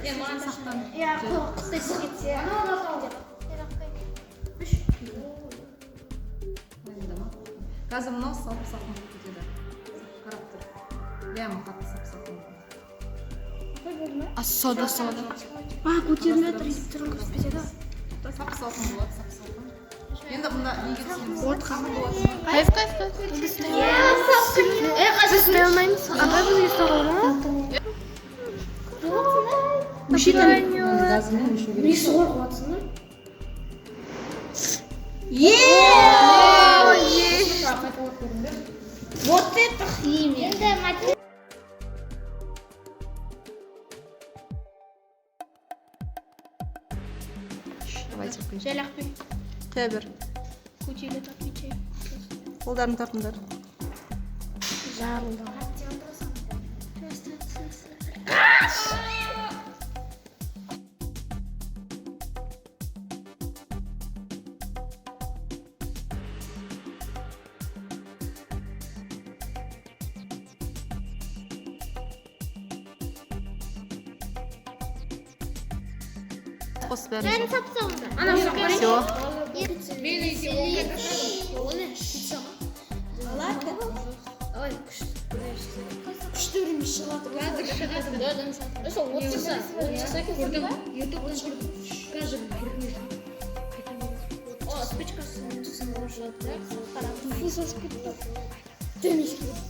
Иә, қыстай кетсе. Қазір мынау сап-сақын кетеді. Қарап тұр. Прямо қатты сап-сақын. Сода. Көтеріле тұрып кетеді. Сап-сақын болады, сап-сақын. Енді мұнда неге түсеміз? Отқаны болады. Кайф. Қазір істей алмаймыз. Абай бізге ұстауға ма? Не суға қуатсың ба? Вот это химия. Давайте включим. Жарықпен Қия бер. көтеріліп отвечай. Қолдарын тартыңдар. Жарылды. Қос бәрін. Ана Все. күшті үріміз шығады. Қазір шығады. Сол 30 көрдім. Ютубтан көрдім. Қазір о, спичкасы түсін оржады. Қарап. Фусас кетті. Демес кетті.